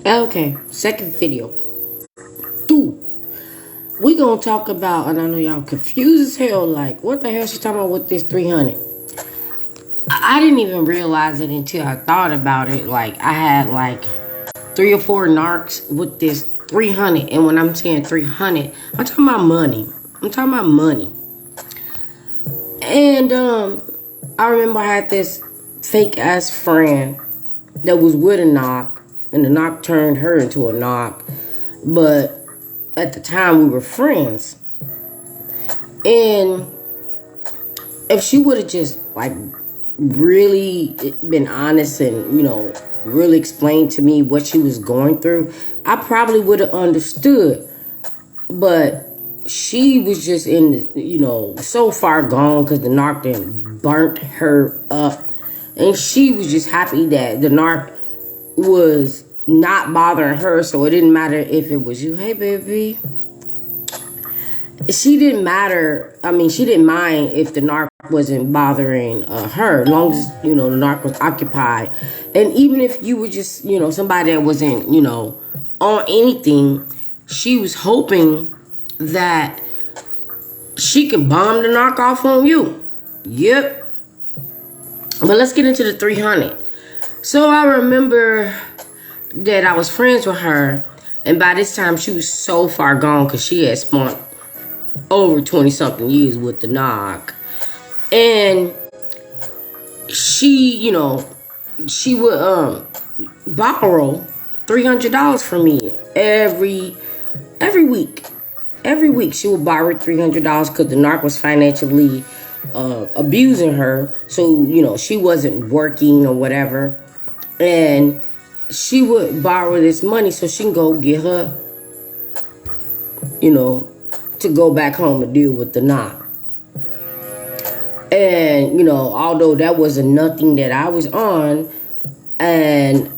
Okay, second video. Two. We gonna talk about, and I know y'all confused as hell, like, what the hell she talking about with this 300? I didn't even realize it until I thought about it. Like, I had like 3 or 4 narcs with this 300, and when I'm saying 300, I'm talking about money. I'm talking about money. And I remember I had this fake ass friend that was with a knock, and the knock turned her into a knock. But at the time, we were friends. And if she would have just like really been honest and really explained to me what she was going through, I probably would have understood. But she was just in so far gone because the narc then burnt her up, and she was just happy that the narc was not bothering her, so it didn't matter if it was you. Hey, baby. She didn't matter. I mean, she didn't mind if the narc wasn't bothering her, as long as the narc was occupied. And even if you were just somebody that wasn't on anything, she was hoping that she could bomb the narc off on you. Yep. But let's get into the 300. So I remember that I was friends with her, and by this time she was so far gone because she had spent over 20 something years with the knock. And she she would borrow $300 from me every week. Every week she would borrow $300 because the narc was financially abusing her. So she wasn't working or whatever, and she would borrow this money so she can go get her to go back home and deal with the knock. And although that wasn't nothing that I was on, and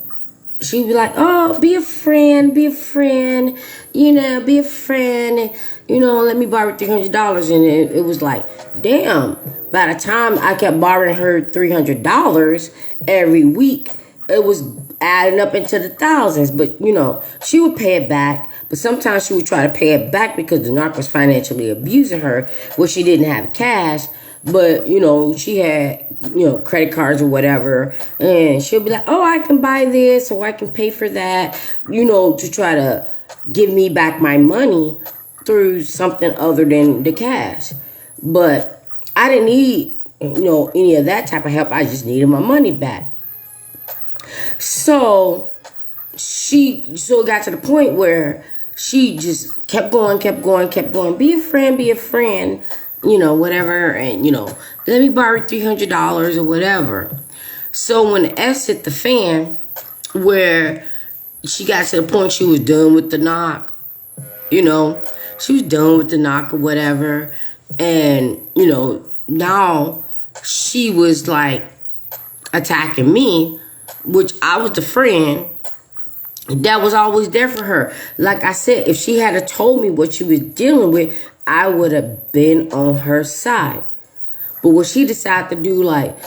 she'd be like, oh, be a friend, be a friend, be a friend, let me borrow $300. And it was like, damn, by the time I kept borrowing her $300 every week, it was adding up into the thousands. But she would pay it back, but sometimes she would try to pay it back because the narc was financially abusing her, where she didn't have cash. But she had credit cards or whatever, and she'll be like, oh, I can buy this or I can pay for that, to try to give me back my money through something other than the cash. But I didn't need any of that type of help. I just needed my money back. So it got to the point where she just kept going. Be a friend, whatever, and let me borrow $300 or whatever. So when the S hit the fan, where she got to the point she was done with the knock, she was done with the knock or whatever, and now she was like attacking me, which I was the friend that was always there for her. Like I said, if she had told me what she was dealing with, I would have been on her side. But what she decided to do, like,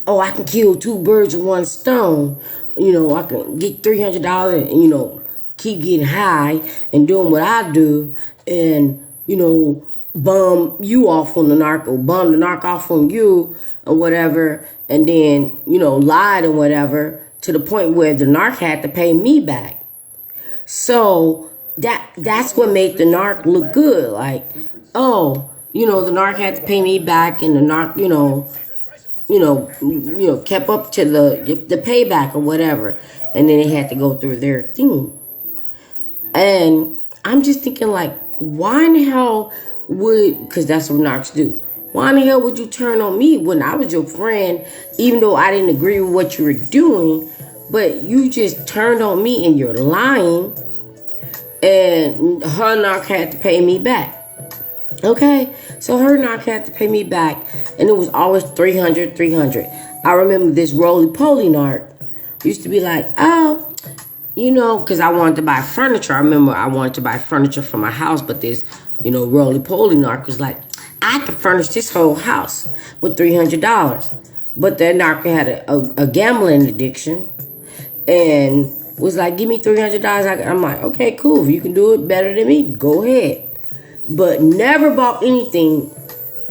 oh, I can kill 2 birds with 1 stone. I can get $300 and, keep getting high and doing what I do, and, bum you off on the narc, or bum the narc off on you or whatever, and then, lied and whatever, to the point where the narc had to pay me back. So that's what made the narc look good. Like, oh, the narc had to pay me back, and the narc, kept up to the payback or whatever, and then they had to go through their thing. And I'm just thinking, like, why in the hell because that's what narcs do. Why in the hell would you turn on me when I was your friend, even though I didn't agree with what you were doing, but you just turned on me and you're lying, and her narc had to pay me back. Okay, so her narc had to pay me back, and it was always 300. I remember this roly-poly narc used to be like, oh, because I wanted to buy furniture. I remember I wanted to buy furniture for my house, but this, roly-poly narc was like, I could furnish this whole house with $300. But that narc had a gambling addiction, and was like, give me $300. I'm like, okay, cool. If you can do it better than me, go ahead. But never bought anything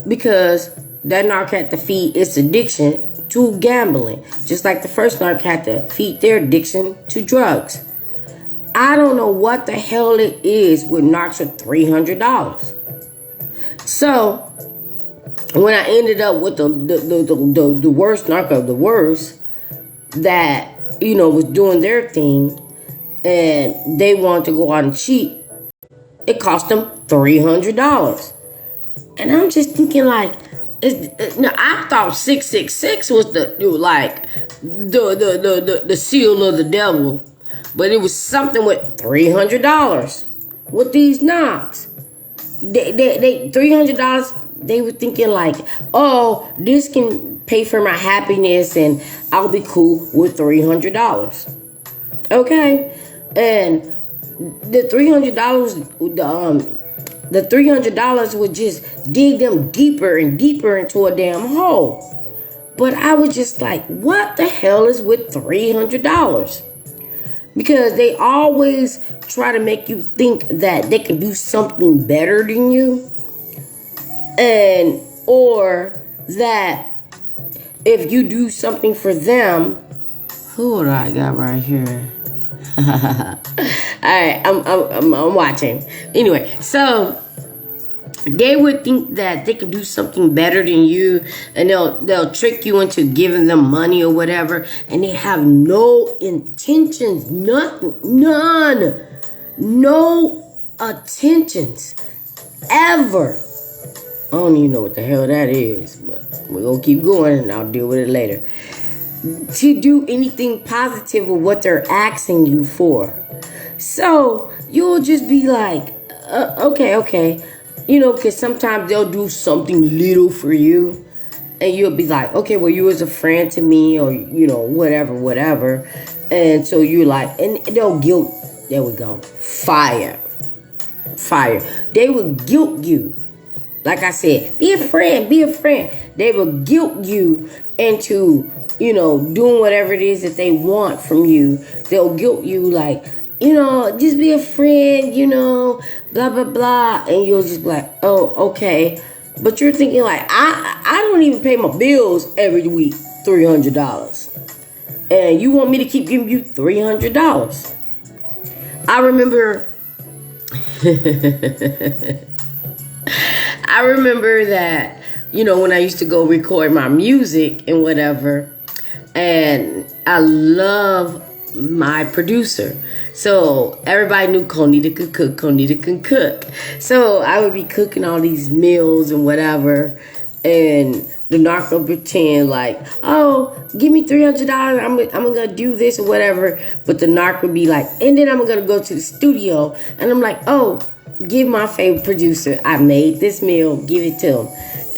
because that narc had to feed its addiction to gambling. Just like the first narc had to feed their addiction to drugs. I don't know what the hell it is with narcs with $300. So when I ended up with the worst narc of the worst that, was doing their thing and they wanted to go out and cheat, it cost them $300. And I'm just thinking like, I thought 666 was the seal of the devil, but it was something with $300 with these knocks. They $300. They were thinking like, oh, this can pay for my happiness and I'll be cool with $300. Okay, and the $300, the $300 would just dig them deeper and deeper into a damn hole. But I was just like, what the hell is with $300? Because they always try to make you think that they can do something better than you. And, or that if you do something for them, who would I got right here? Alright, I'm watching. Anyway, so they would think that they could do something better than you, and they'll trick you into giving them money or whatever, and they have no intentions, none, no attentions ever. I don't even know what the hell that is, but we're gonna keep going and I'll deal with it later. To do anything positive with what they're asking you for. So you'll just be like, okay. Because sometimes they'll do something little for you. And you'll be like, okay, well, you was a friend to me or, whatever. And so you're like, and they'll guilt. There we go. Fire. They will guilt you. Like I said, be a friend. They will guilt you into, doing whatever it is that they want from you. They'll guilt you like, just be a friend, blah, blah, blah. And you'll just be like, oh, okay. But you're thinking like, I don't even pay my bills every week, $300. And you want me to keep giving you $300. I remember... I remember that, when I used to go record my music and whatever, and I love my producer. So everybody knew Conita can cook. So I would be cooking all these meals and whatever, and the narc would pretend like, oh, give me $300, I'm gonna do this or whatever. But the narc would be like, and then I'm gonna go to the studio, and I'm like, oh, give my favorite producer, I made this meal, give it to him.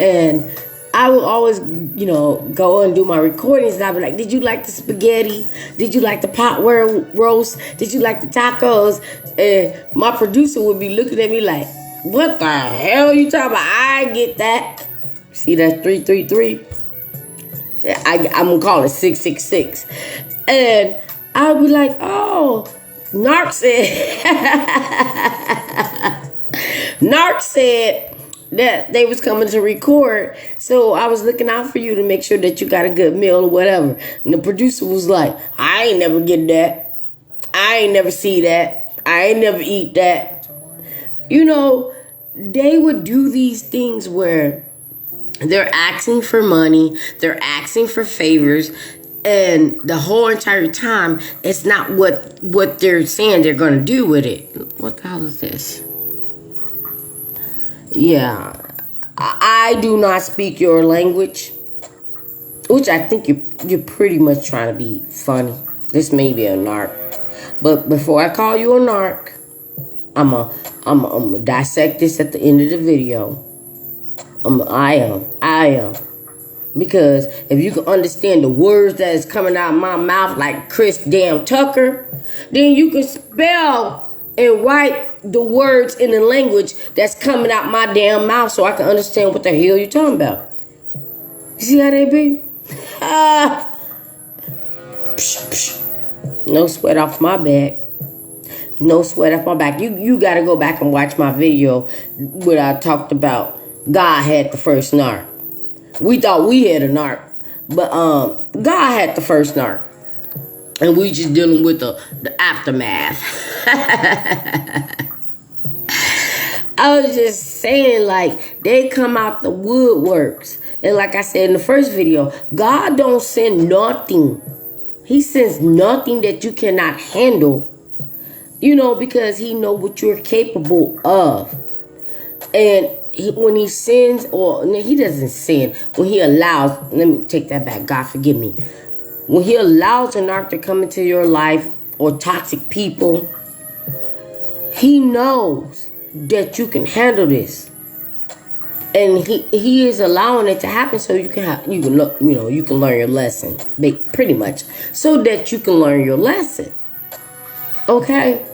And I would always, go and do my recordings, and I'd be like, did you like the spaghetti? Did you like the pot roast? Did you like the tacos? And my producer would be looking at me like, what the hell are you talking about? I get that. See, that's 333. I'm going to call it 666. And I would be like, oh, Narc said that they was coming to record, so I was looking out for you to make sure that you got a good meal or whatever. And the producer was like, I ain't never get that. I ain't never see that. I ain't never eat that. They would do these things where they're asking for money, they're asking for favors, and the whole entire time, it's not what they're saying they're going to do with it. What the hell is this? Yeah. I do not speak your language, which I think you're pretty much trying to be funny. This may be a narc. But before I call you a narc, I'm gonna dissect this at the end of the video. I am. Because if you can understand the words that is coming out of my mouth like Chris damn Tucker, then you can spell and write the words in the language that's coming out my damn mouth so I can understand what the hell you're talking about. You see how they be? No sweat off my back. No sweat off my back. You got to go back and watch my video where I talked about God had the first narc. We thought we had a narc, but God had the first narc. And we just dealing with the aftermath. I was just saying, like, they come out the woodworks. And like I said in the first video, God don't send nothing. He sends nothing that you cannot handle. Because he know what you're capable of. And when he sends, or he doesn't send, when he allows, let me take that back, God forgive me. When he allows a narc to come into your life, or toxic people, he knows that you can handle this. And he is allowing it to happen so you can learn your lesson, pretty much, so that you can learn your lesson. Okay?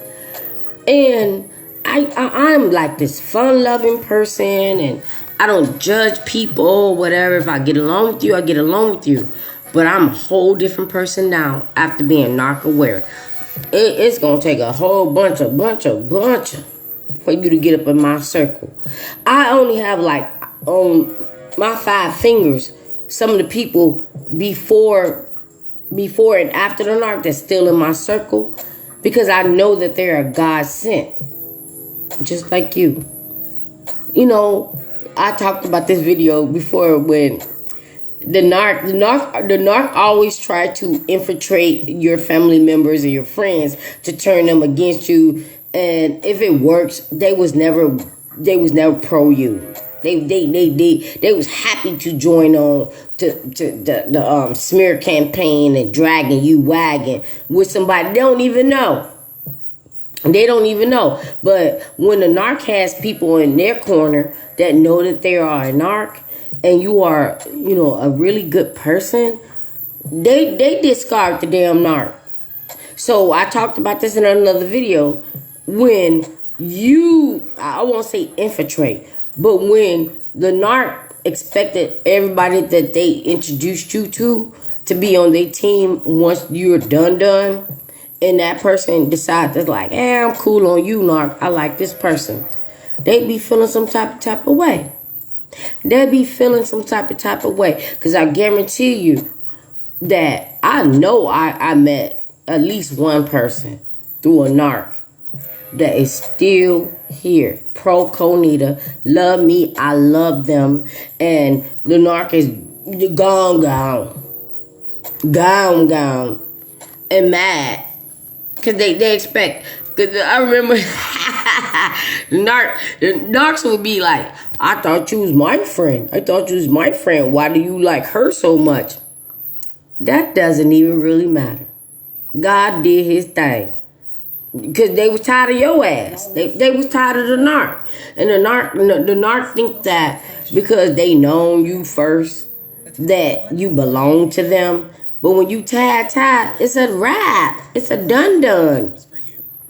And I'm like this fun-loving person, and I don't judge people, whatever. If I get along with you, I get along with you. But I'm a whole different person now after being narc-aware. It's going to take a whole bunch of for you to get up in my circle. I only have like on my 5 fingers some of the people before and after the narc that's still in my circle, because I know that they are God sent, just like you. I talked about this video before when the narc always try to infiltrate your family members and your friends to turn them against you. And if it works, they was never pro you. They was happy to join on to the smear campaign and dragging you wagging with somebody they don't even know. They don't even know. But when the narc has people in their corner that know that they are a narc, and you are, a really good person, they discard the damn narc. So I talked about this in another video. When I won't say infiltrate, but when the narc expected everybody that they introduced you to be on their team once you're done, and that person decides that's like, I'm cool on you, narc, I like this person, they be feeling some type of way. They be feeling some type of way. Because I guarantee you that I know I met at least one person through a narc that is still here. Pro Conita. Love me. I love them. And the narc is gone. And mad. Because they expect. Because I remember the narcs would be like, I thought you was my friend. Why do you like her so much? That doesn't even really matter. God did his thing. Because they was tired of your ass. They was tired of the narc. And the narc think that because they known you first, that you belong to them. But when you tired, it's a wrap. It's a done.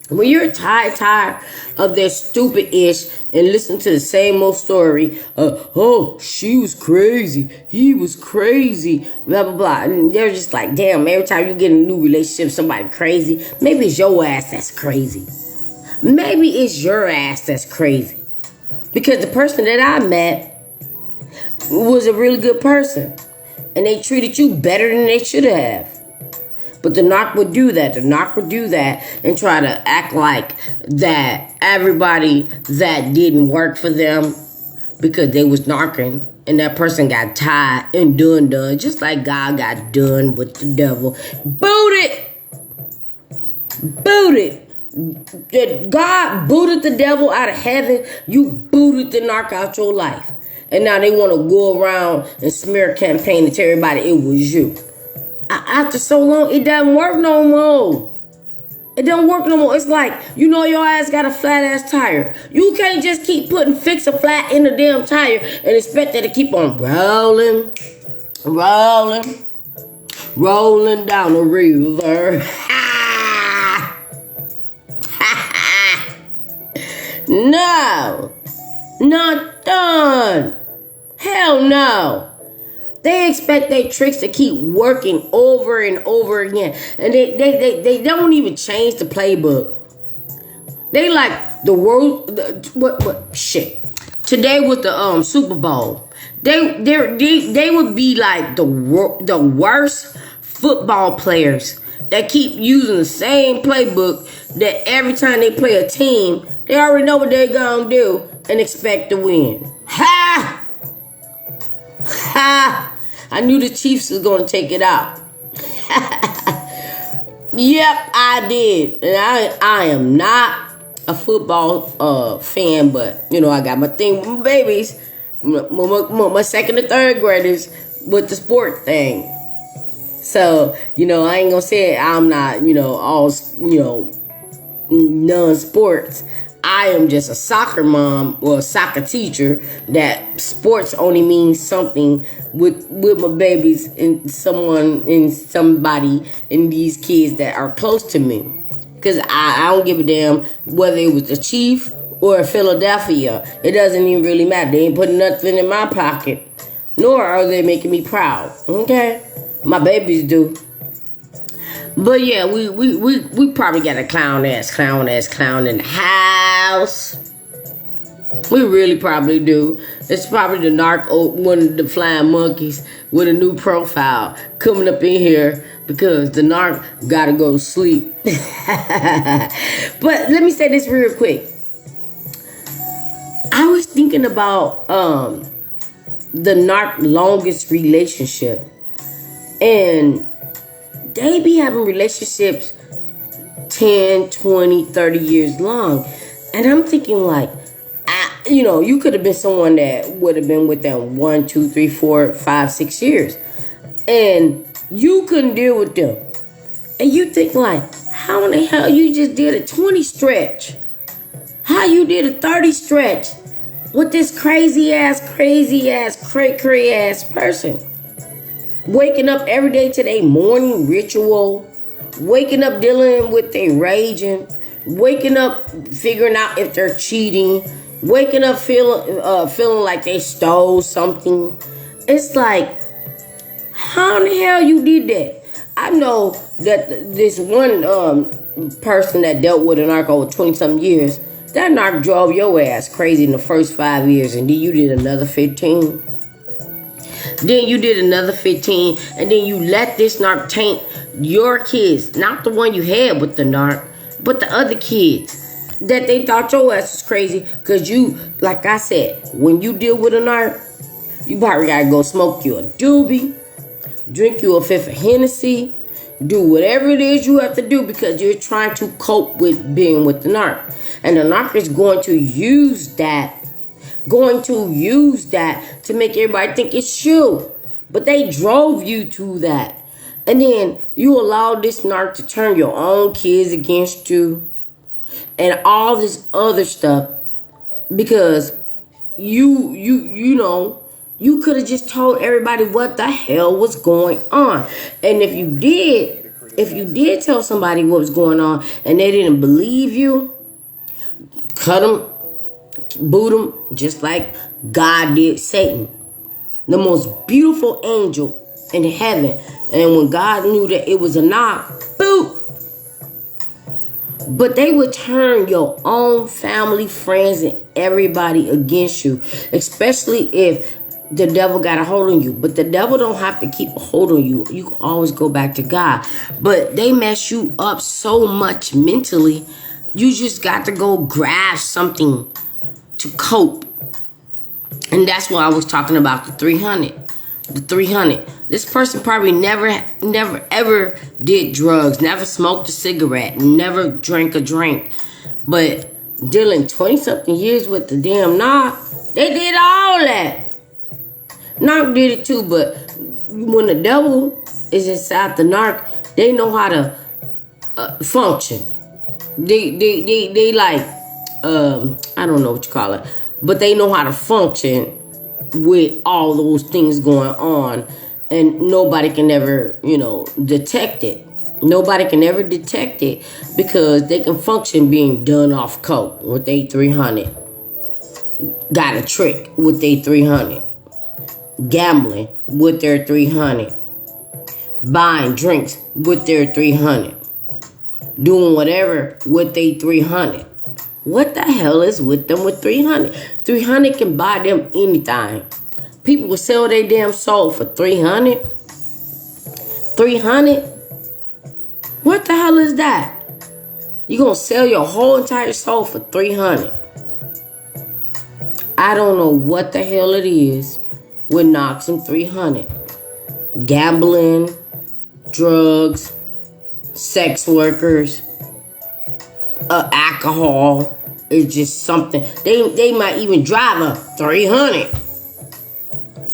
When you're tired of their stupid ish and listen to the same old story, she was crazy, he was crazy, blah, blah, blah. And they're just like, damn, every time you get in a new relationship, somebody crazy, maybe it's your ass that's crazy. Maybe it's your ass that's crazy. Because the person that I met was a really good person. And they treated you better than they should have. But the narc would do that. The narc would do that and try to act like that everybody that didn't work for them because they was narking and that person got tied and done. Just like God got done with the devil. Booted. God booted the devil out of heaven. You booted the narc out your life. And now they want to go around and smear a campaign and tell everybody it was you. After so long, it doesn't work no more. It's like, your ass got a flat ass tire. You can't just keep fix a flat in the damn tire and expect it to keep on rolling down the river. No, not done. Hell no. They expect their tricks to keep working over and over again. And they don't even change the playbook. They like the world. What shit? Today was the Super Bowl. They would be like the worst football players that keep using the same playbook that every time they play a team, they already know what they're gonna do and expect to win. Ha! Ha! I knew the Chiefs was gonna take it out. Yep, I did. And I am not a football fan, but I got my thing with my babies, my second and third graders with the sport thing. So, I ain't gonna say I'm not, all, non-sports. I am just a soccer mom or a soccer teacher that sports only means something with my babies and somebody and these kids that are close to me. Because I don't give a damn whether it was the Chief or Philadelphia. It doesn't even really matter. They ain't putting nothing in my pocket. Nor are they making me proud. Okay? My babies do. But yeah, we probably got a clown ass in the house. We really probably do. It's probably the one of the flying monkeys with a new profile coming up in here because the narc gotta go to sleep. But let me say this real quick. I was thinking about the narc longest relationship, and they be having relationships 10, 20, 30 years long. And I'm thinking like, you could have been someone that would have been with them 1, 2, 3, 4, 5, 6 years. And you couldn't deal with them. And you think like, how in the hell you just did a 20 stretch? How you did a 30 stretch with this crazy ass person? Waking up every day to their morning ritual. Waking up dealing with their raging. Waking up figuring out if they're cheating. Waking up feeling like they stole something. It's like, how in the hell you did that? I know that this one person that dealt with a narc over 20-something years, that narc drove your ass crazy in the first 5 years, and then you did another 15. Then you did another 15, and then you let this narc taint your kids. Not the one you had with the narc, but the other kids that they thought your ass was crazy. Because you, like I said, when you deal with a narc, you probably got to go smoke you a doobie, drink you a fifth of Hennessy, do whatever it is you have to do because you're trying to cope with being with the narc. And the narc is going to use that to make everybody think it's you. But they drove you to that. And then you allow this narc to turn your own kids against you and all this other stuff because you could have just told everybody what the hell was going on. And if you did tell somebody what was going on and they didn't believe you, cut them, boot them, just like God did Satan, the most beautiful angel in heaven. And when God knew that it was a knock, boop. But they would turn your own family, friends, and everybody against you, especially if the devil got a hold on you. But the devil don't have to keep a hold on you. You can always go back to God. But they mess you up so much mentally, you just got to go grab something to cope. And that's why I was talking about the 300. The 300. This person probably never ever did drugs, never smoked a cigarette, never drank a drink. But dealing 20-something years with the damn knock, they did all that. Knock did it too, but when the devil is inside the narc, they know how to function. They like, I don't know what you call it, but they know how to function with all those things going on, and nobody can ever, detect it. Nobody can ever detect it because they can function being done off coke with a 300. Got a trick with a 300. gambling with their 300, buying drinks with their 300, doing whatever with their 300. What the hell is with them with 300? 300 can buy them anything. People will sell their damn soul for 300. 300? What the hell is that? You gonna sell your whole entire soul for 300? I don't know what the hell it is with narcs and 300. Gambling, drugs, sex workers, alcohol. It's just something. They might even drive a 300.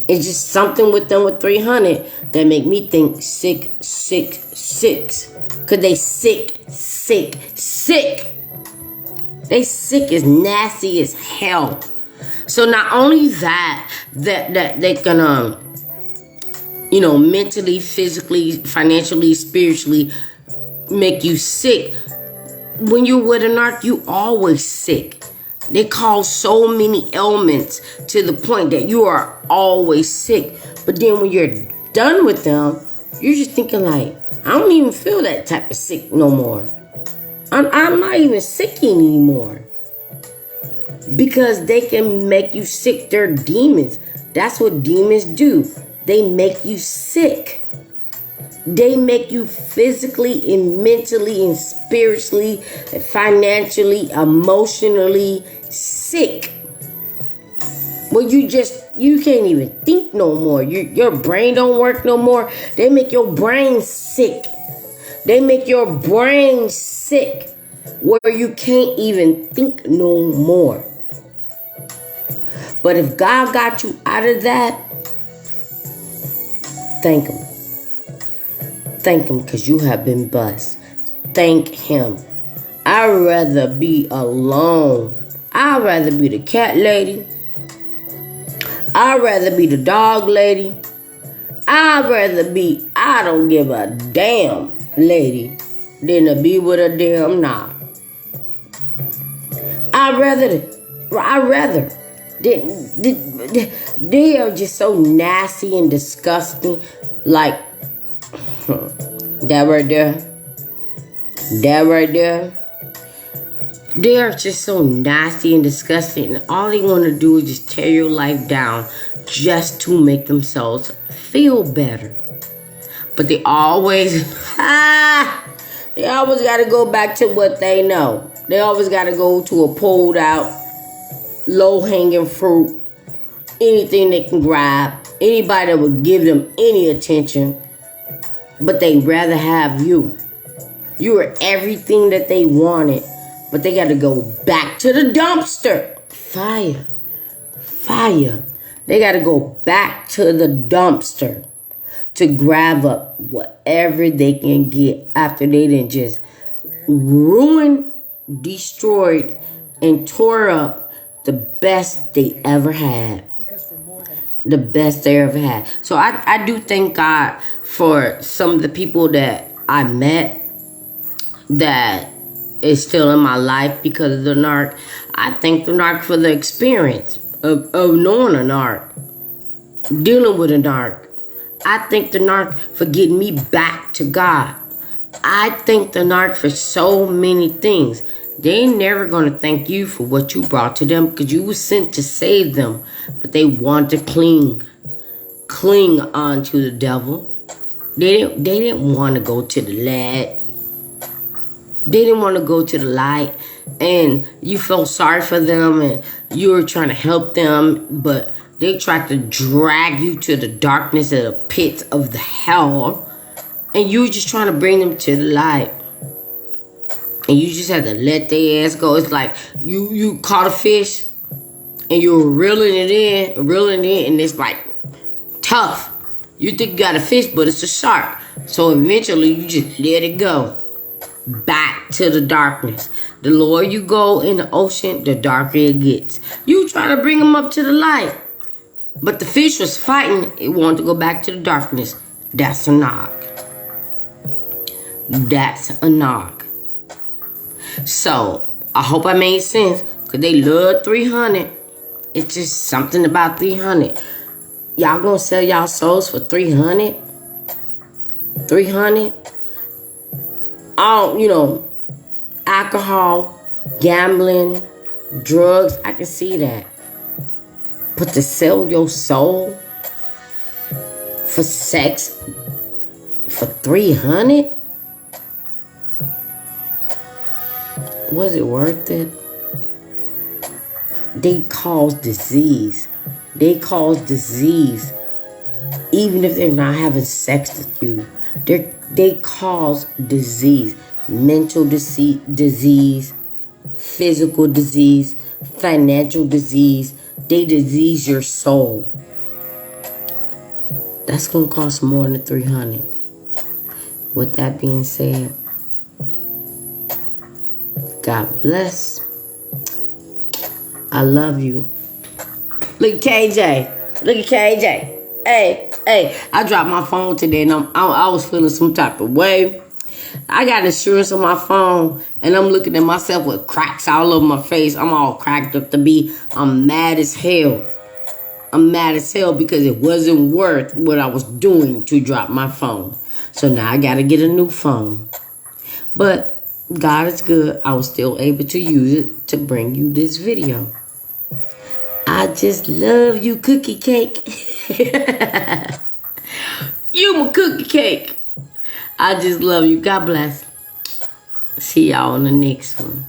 It's just something with them with 300 that make me think sick. Cause they sick. They sick as nasty as hell. So not only that they can mentally, physically, financially, spiritually make you sick. When you're with a narc, you always sick. They cause so many ailments to the point that you are always sick. But then when you're done with them, you're just thinking like, I don't even feel that type of sick no more. I'm not even sick anymore. Because they can make you sick. They're demons. That's what demons do. They make you sick. They make you physically and mentally and spiritually, and financially, emotionally sick. Well, you can't even think no more. Your brain don't work no more. They make your brain sick. They make your brain sick where you can't even think no more. But if God got you out of that, thank Him. Thank Him because you have been blessed. Thank Him. I'd rather be alone. I'd rather be the cat lady. I'd rather be the dog lady. I'd rather be, I don't give a damn lady than to be with a damn knob. I'd rather. They are just so nasty and disgusting. Like, that right there. They are just so nasty and disgusting. And all they want to do is just tear your life down just to make themselves feel better. But they always got to go back to what they know. They always got to go to a pulled out, low-hanging fruit, anything they can grab, anybody that would give them any attention, but they rather have you. You are everything that they wanted, but they got to go back to the dumpster. Fire. They got to go back to the dumpster to grab up whatever they can get after they done just ruined, destroyed, and tore up the best they ever had. The best they ever had. So I do thank God for some of the people that I met that is still in my life because of the narc. I thank the narc for the experience of knowing a narc, dealing with a narc. I thank the narc for getting me back to God. I thank the narc for so many things. They ain't never going to thank you for what you brought to them because you were sent to save them. But they want to cling on to the devil. They didn't want to go to the light. They didn't want to go to the light. And you felt sorry for them and you were trying to help them. But they tried to drag you to the darkness of the pits of the hell. And you were just trying to bring them to the light. And you just had to let their ass go. It's like you caught a fish and you're reeling it in, and it's like tough. You think you got a fish, but it's a shark. So eventually you just let it go. Back to the darkness. The lower you go in the ocean, the darker it gets. You trying to bring them up to the light. But the fish was fighting. It wanted to go back to the darkness. That's a knock. That's a knock. So, I hope I made sense. Because they love 300. It's just something about 300. Y'all gonna sell y'all souls for 300? 300? All, alcohol, gambling, drugs, I can see that. But to sell your soul for sex for 300? Was it worth it? They cause disease. They cause disease. Even if they're not having sex with you, they cause disease. Mental disease, physical disease, financial disease. They disease your soul. That's gonna cost more than 300. With that being said, God bless. I love you. Look at KJ. Look at KJ. Hey, I dropped my phone today and I was feeling some type of way. I got insurance on my phone and I'm looking at myself with cracks all over my face. I'm all cracked up I'm mad as hell. I'm mad as hell because it wasn't worth what I was doing to drop my phone. So now I gotta get a new phone. But God is good. I was still able to use it to bring you this video. I just love you, cookie cake. You my cookie cake. I just love you. God bless. See y'all on the next one.